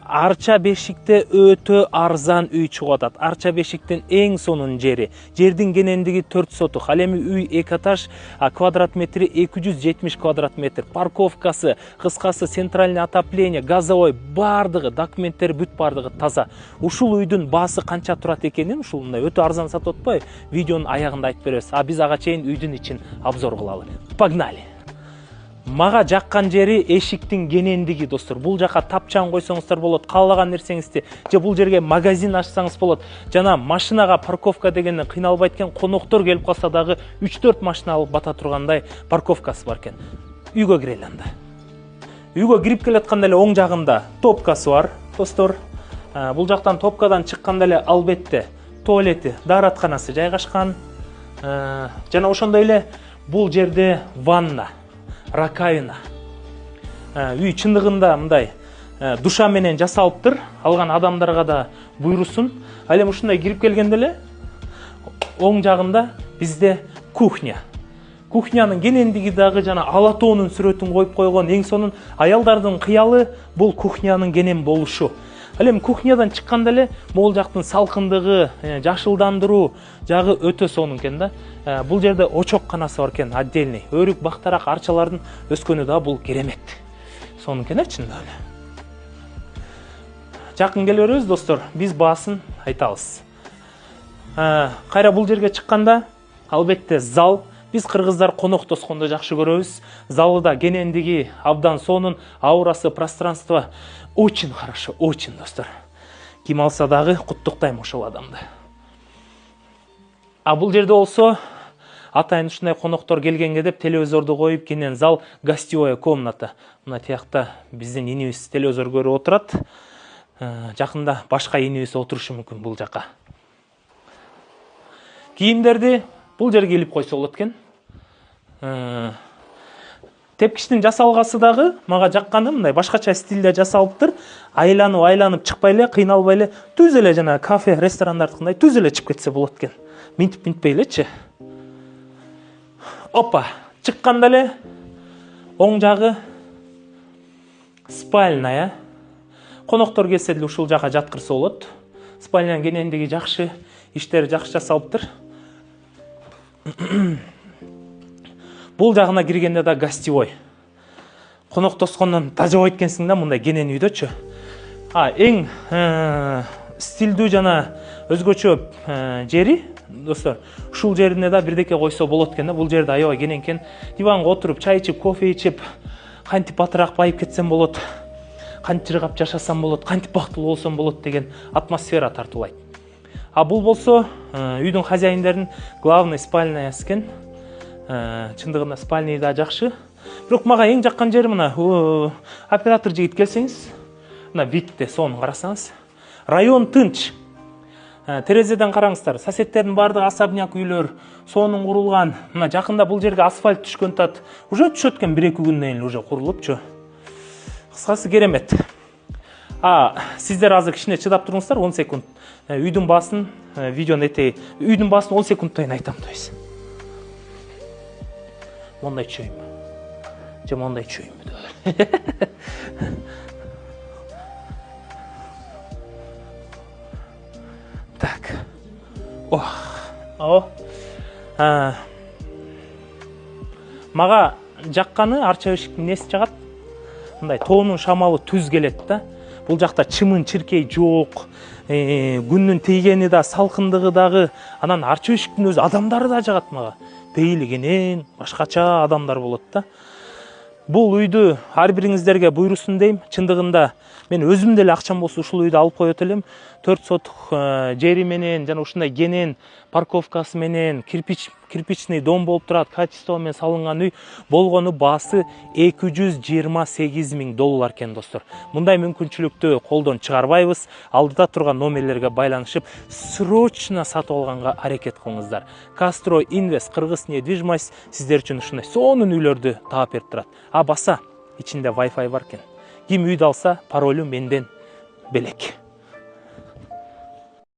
Арча бешикте өтө арзан үй чыгып атат. Арча бешиктин эң сонун жери. Жердин кенендиги 4 сотук. Ал эми үй 2 этаж, квадрат метри 270 квадрат метр. Парковкасы, кыскасы центральный отопление, газовой бардыгы, документтери бүт бардыгы таза. Ушул үйдүн баасы канча турат экенин, ушул мындай өтө арзан сатып атпайбы? Видеонун аягында айтып беребиз. А биз ага чейин үйдүн ичин обзор кылалы. Погнали. Мага жаккан жери эшиктин кенендиги, достор. Бул жака тапчан койсоңуздар болот, каалаган нерсеңизди, же бул жерге магазин ачсаңыз болот. Жана машинага парковка дегенден кыйналбайт экен, коноктор келип калса дагы 3-4 машина алып бата тургандай парковкасы бар экен. Үйгө кирели анда. Үйгө кирип келатканда эле оң жагында топкасы бар, достор. Бул жактан топкадан чыкканда эле албетте туалети, дааратканасы жайгашкан. Жана ошондой эле бул жерде ванна, ракайна. Үй чындыгында мындай душа менен жасалыптыр. Алган адамдарга да буйрусун. Ал эми ушундай кирип келгенде эле оң жагында бизде кухня. Кухнянын кенендиги дагы жана ала тоонун сүрөтүн коюп койгон. Эң сонун аялдардын кыялы бул кухнянын кенен болушу. Ал эми кухнядан чыкканда эле могул жактын салкындыгы, жашылдандыруу жагы өтө сонун экен да. Бул жерде очокканасы бар экен, отдельный. Өрүк, бактарак, арчалардын өскөнү да бул керемет. Сонун экен чындап эле. Жакын келе беребиз, достор. Биз баасын айтабыз. Кайра бул жерге чыкканда албетте зал. Биз кыргыздар конок тоскондо жакшы көрөбүз. Залда кенендиги абдан сонун, аурасы, пространство очень хорошо, очень, достор. Ким алса дагы куттуктайм ошол адамды. А бул жерде болсо атайын ушундай коноктор келгенге деп телевизорду коюп, кенен зал, гостевая комната. Мына тиякта биздин инибиз телевизор көрүп отурат. Жакында башка инибиз отурушу мүмкүн бул жака. Кийимдерди бул жерге илип койсо болот экен. Тепкичтин жасалгасы дагы мага жакканы мындай башкача стилде жасалыптыр. Айланып чыкпай эле, кыйналбай эле, түз эле жана кафе, ресторандардыкындай түз эле чыгып кетсе болот экен. Минтип элечи. Опа, чыкканда эле оң жагы спальная. Коноктор келсе деле ушул жака жаткырса болот. Спальнянын кенендиги жакшы, иштери жакшы жасалыптыр. Бул жагына киргенде да гостевой. Конок тоскондон тажабайт экенсиң да мындай кенен үйдөчү. Эң стилдүү жана өзгөчө жери, достор, ушул жерине да бирдеке койсо болот экен да. Бул жерде аябай кенен экен. Диванга отуруп, чай ичип, кофе ичип, кантип батыраак байып кетсем болот, кантип жыргап жашасам болот, кантип бактылуу болсом болот деген атмосфера тартуулайт. Бул болсо үйдүн хозяиндеринин главный спальнясы экен. Чындыгында спальня да жакшы. Бирок мага эң жаккан жери мына оператор жигит келсеңиз, мына видте сонун карасаңыз, район тынч. Терезеден караңыздар, соседтердин бардыгы особняк үйлөр, сонун курулган. Мына жакында бул жерге асфальт түшкөн тат. Уже түшөт экен 1-2 күндөн кийин уже курулупчу. Кыскасы керемет. Сиздер азыр кичине чыдап туруңуздар, 10 секунд. Үйдүн баасын, видеонун этеги, үйдүн баасын 10 секундтан айтам дейбиз. Мондай чөймү. Же мондай чөймү. Так. Мага жакканы арча бешиктин неси жагат. Мындай тоонун шамалы түз келет да. Бул жакта чымын чиркей жок. Күндүн тийгени да, салкындыгы дагы, анан арча бешиктин өзү адамдары да жагат мага. Бейли кенен, башкача адамдар болот да. Бул үйдү ар бириңиздерге буйрусун дейм. Чындыгында мен өзүм деле акчам болсо ушул үйдү алып коет элем. 4 сотук жери менен жана ушундай кенен парковкасы менен кирпичный дом болуп турат, качество менен салынган үй болгону баасы $228,000 экен, достор. Мындай мүмкүнчүлүктү колдон чыгарбайбыз. Алдыда турган номерлерге байланышып, срочно сатып алганга аракет кылыңыздар. Кастро Инвест Кыргыз недвижимость сиздер үчүн ушундай сонун үйлөрдү таап берип турат. Баса ичинде Wi-Fi бар экен. Ким үйдү алса, паролу менден белек.